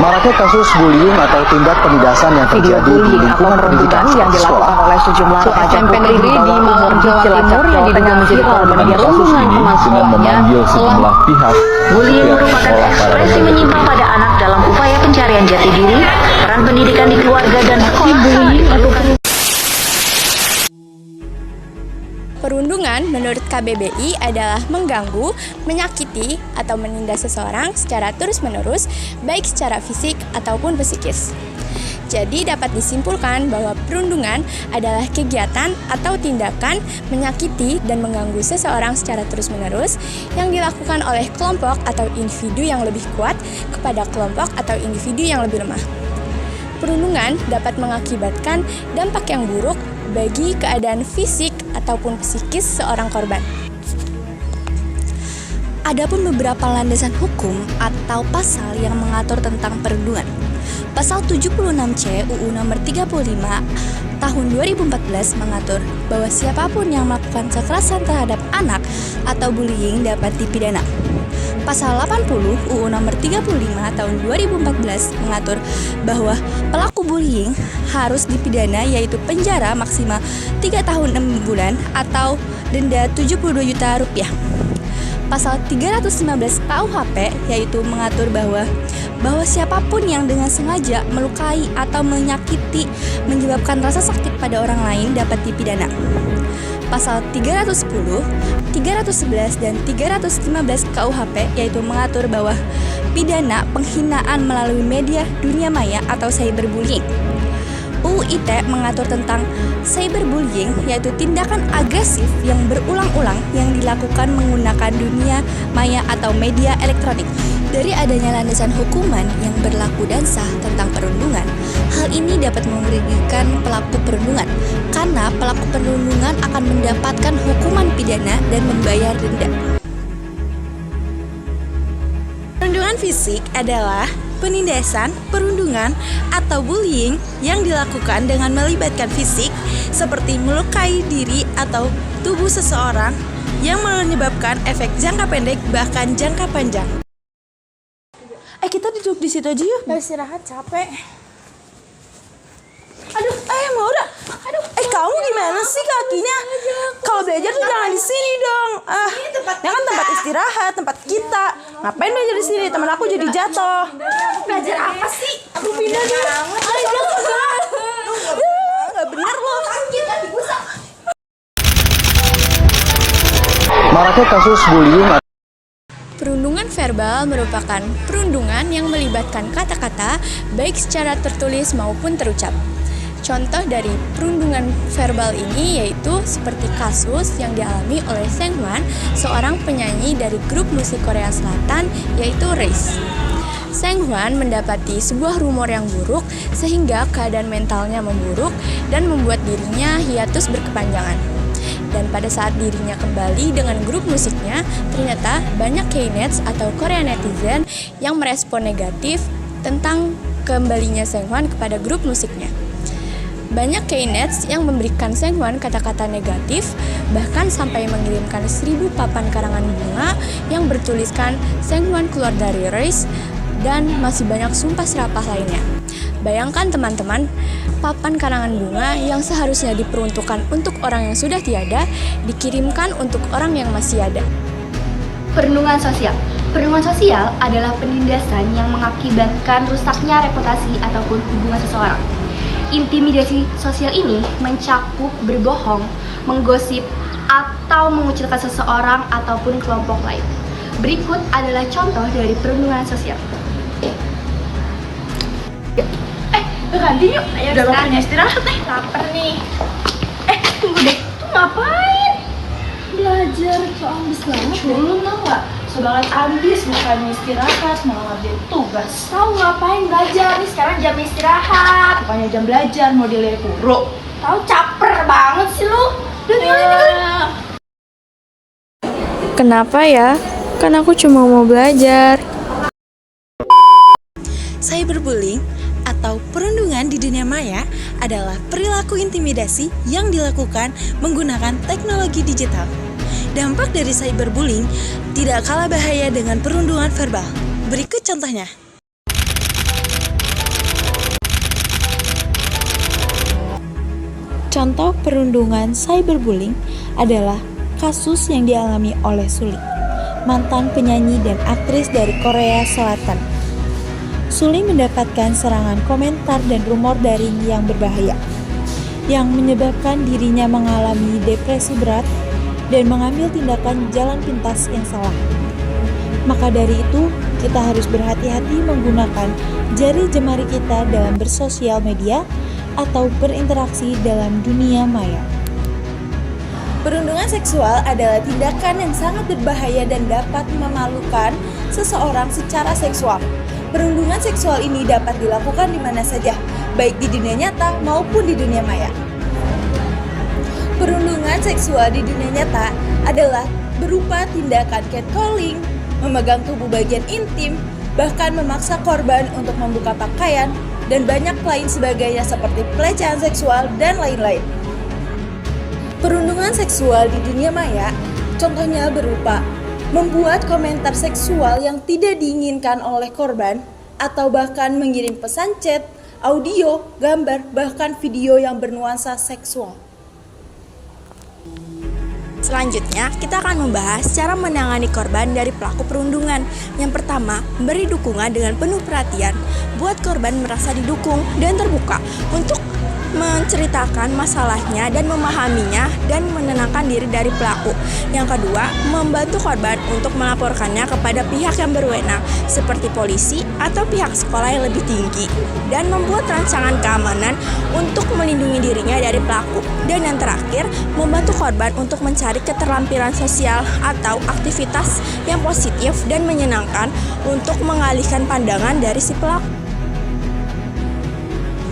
Maraknya kasus bullying atau tindak penindasan yang Video terjadi di bullying atau lingkungan pendidikan perundungan yang sekolah. dilakukan oleh sejumlah remaja SMP putri negeri di di bawah Malang, umur Jawa Cilacap, Timur yang Jawa diduga Tengah menjadi viral korban media Kasus perundungan ini teman dengan sekolahnya memanggil telah sejumlah pihak. Bullying pihak merupakan sekolah para ekspresi remaja menyimpang pada anak dalam upaya pencarian jati diri, peran pendidikan di keluarga dan sekolah sangat diperlukan. Perundungan menurut KBBI adalah mengganggu, menyakiti, atau menindas seseorang secara terus-menerus, baik secara fisik ataupun psikis. Jadi dapat disimpulkan bahwa perundungan adalah kegiatan atau tindakan menyakiti dan mengganggu seseorang secara terus-menerus yang dilakukan oleh kelompok atau individu yang lebih kuat kepada kelompok atau individu yang lebih lemah. Perundungan dapat mengakibatkan dampak yang buruk bagi keadaan fisik ataupun psikis seorang korban. Adapun beberapa landasan hukum atau pasal yang mengatur tentang perundungan. Pasal 76C UU Nomor 35 Tahun 2014 mengatur bahwa siapapun yang melakukan kekerasan terhadap anak atau bullying dapat dipidana. Pasal 80 UU Nomor 35 Tahun 2014 mengatur bahwa pelaku bullying harus dipidana yaitu penjara maksimal 3 tahun 6 bulan atau denda 72 juta rupiah. Pasal 319 KUHP yaitu mengatur bahwa siapapun yang dengan sengaja melukai atau menyakiti menyebabkan rasa sakit pada orang lain dapat dipidana. Pasal 310, 311 dan 315 KUHP yaitu mengatur bahwa pidana penghinaan melalui media dunia maya atau cyberbullying. UU ITE mengatur tentang cyberbullying yaitu tindakan agresif yang berulang-ulang yang dilakukan menggunakan dunia maya atau media elektronik. Dari adanya landasan hukuman yang berlaku dan sah tentang perundungan, hal ini dapat merugikan pelaku perundungan karena pelaku perundungan akan mendapatkan hukuman pidana dan membayar denda. Perundungan fisik adalah penindasan, perundungan, atau bullying yang dilakukan dengan melibatkan fisik seperti melukai diri atau tubuh seseorang yang menyebabkan efek jangka pendek bahkan jangka panjang. Kita duduk di situ aja yuk. Gak istirahat, capek. Aduh, mau udah. Aduh, kamu gimana sih kakinya? Kalau belajar tuh jangan di sini dong. Ini kan tempat istirahat, tempat kita. Ngapain belajar di sini? Teman aku jadi jatuh. Belajar apa sih? Aku pindah deh. Gak bener loh. Maraknya kasus bullying. Perundungan verbal merupakan perundungan yang melibatkan kata-kata baik secara tertulis maupun terucap. Contoh dari perundungan verbal ini yaitu seperti kasus yang dialami oleh Senghwan, seorang penyanyi dari grup musik Korea Selatan yaitu Race. Senghwan mendapati sebuah rumor yang buruk sehingga keadaan mentalnya memburuk dan membuat dirinya hiatus berkepanjangan. Dan pada saat dirinya kembali dengan grup musiknya, ternyata banyak K-nets atau Korea netizen yang merespon negatif tentang kembalinya Senghwan kepada grup musiknya. Banyak K-nets yang memberikan Senghwan kata-kata negatif, bahkan sampai mengirimkan 1000 papan karangan bunga yang bertuliskan Senghwan keluar dari Race dan masih banyak sumpah serapah lainnya. Bayangkan teman-teman, papan karangan bunga yang seharusnya diperuntukkan untuk orang yang sudah tiada, dikirimkan untuk orang yang masih ada. Perundungan sosial. Perundungan sosial adalah penindasan yang mengakibatkan rusaknya reputasi ataupun hubungan seseorang. Intimidasi sosial ini mencakup berbohong, menggosip, atau mengucilkan seseorang ataupun kelompok lain. Berikut adalah contoh dari perundungan sosial. Ganti yuk. Udah waktunya istirahat nih. Laper nih. Tunggu deh. Tuh ngapain? Belajar soal ambis banget deh. Lu tau gak? Sebanget abis bukannya istirahat, malah ngerjain tugas. Tahu ngapain belajar nih, sekarang jam istirahat. Bukannya jam belajar, mau dilihat guru. Tahu caper banget sih lu. Kenapa ya? Kan aku cuma mau belajar. Cyberbullying atau perundungan di dunia maya adalah perilaku intimidasi yang dilakukan menggunakan teknologi digital. Dampak dari cyberbullying tidak kalah bahaya dengan perundungan verbal. Berikut contohnya. Contoh perundungan cyberbullying adalah kasus yang dialami oleh Suli, mantan penyanyi dan aktris dari Korea Selatan. Suli mendapatkan serangan komentar dan rumor daring yang berbahaya, yang menyebabkan dirinya mengalami depresi berat dan mengambil tindakan jalan pintas yang salah. Maka dari itu, kita harus berhati-hati menggunakan jari jemari kita dalam bersosial media atau berinteraksi dalam dunia maya. Perundungan seksual adalah tindakan yang sangat berbahaya dan dapat memalukan seseorang secara seksual. Perundungan seksual ini dapat dilakukan di mana saja, baik di dunia nyata maupun di dunia maya. Perundungan seksual di dunia nyata adalah berupa tindakan catcalling, memegang tubuh bagian intim, bahkan memaksa korban untuk membuka pakaian, dan banyak lain sebagainya seperti pelecehan seksual dan lain-lain. Perundungan seksual di dunia maya contohnya berupa membuat komentar seksual yang tidak diinginkan oleh korban, atau bahkan mengirim pesan chat, audio, gambar, bahkan video yang bernuansa seksual. Selanjutnya, kita akan membahas cara menangani korban dari pelaku perundungan. Yang pertama, beri dukungan dengan penuh perhatian. Buat korban merasa didukung dan terbuka untuk menceritakan masalahnya dan memahaminya dan menenangkan diri dari pelaku. Yang kedua, membantu korban untuk melaporkannya kepada pihak yang berwenang seperti polisi atau pihak sekolah yang lebih tinggi, dan membuat rancangan keamanan untuk melindungi dirinya dari pelaku. Dan yang terakhir, membantu korban untuk mencari keterampilan sosial atau aktivitas yang positif dan menyenangkan untuk mengalihkan pandangan dari si pelaku.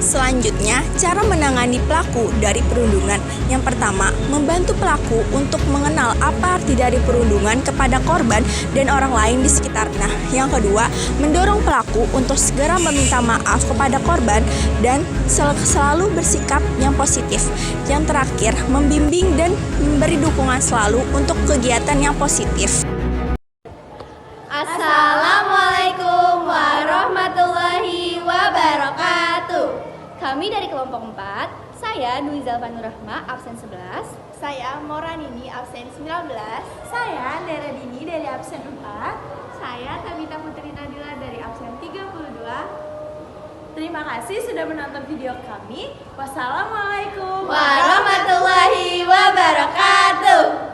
Selanjutnya, cara menangani pelaku dari perundungan. Yang pertama, membantu pelaku untuk mengenal apa arti dari perundungan kepada korban dan orang lain di sekitarnya. Yang kedua, mendorong pelaku untuk segera meminta maaf kepada korban dan selalu bersikap yang positif. Yang terakhir, membimbing dan memberi dukungan selalu untuk kegiatan yang positif. Assalamualaikum warahmatullahi wabarakatuh. Kami dari kelompok 4, saya Dwi Zalfanur Rahma, absen 11. Saya Moranini, absen 19. Saya Dera Dini dari absen 4. Saya Tabita Putri Nadila dari absen 32. Terima kasih sudah menonton video kami. Wassalamualaikum Warahmatullahi wabarakatuh.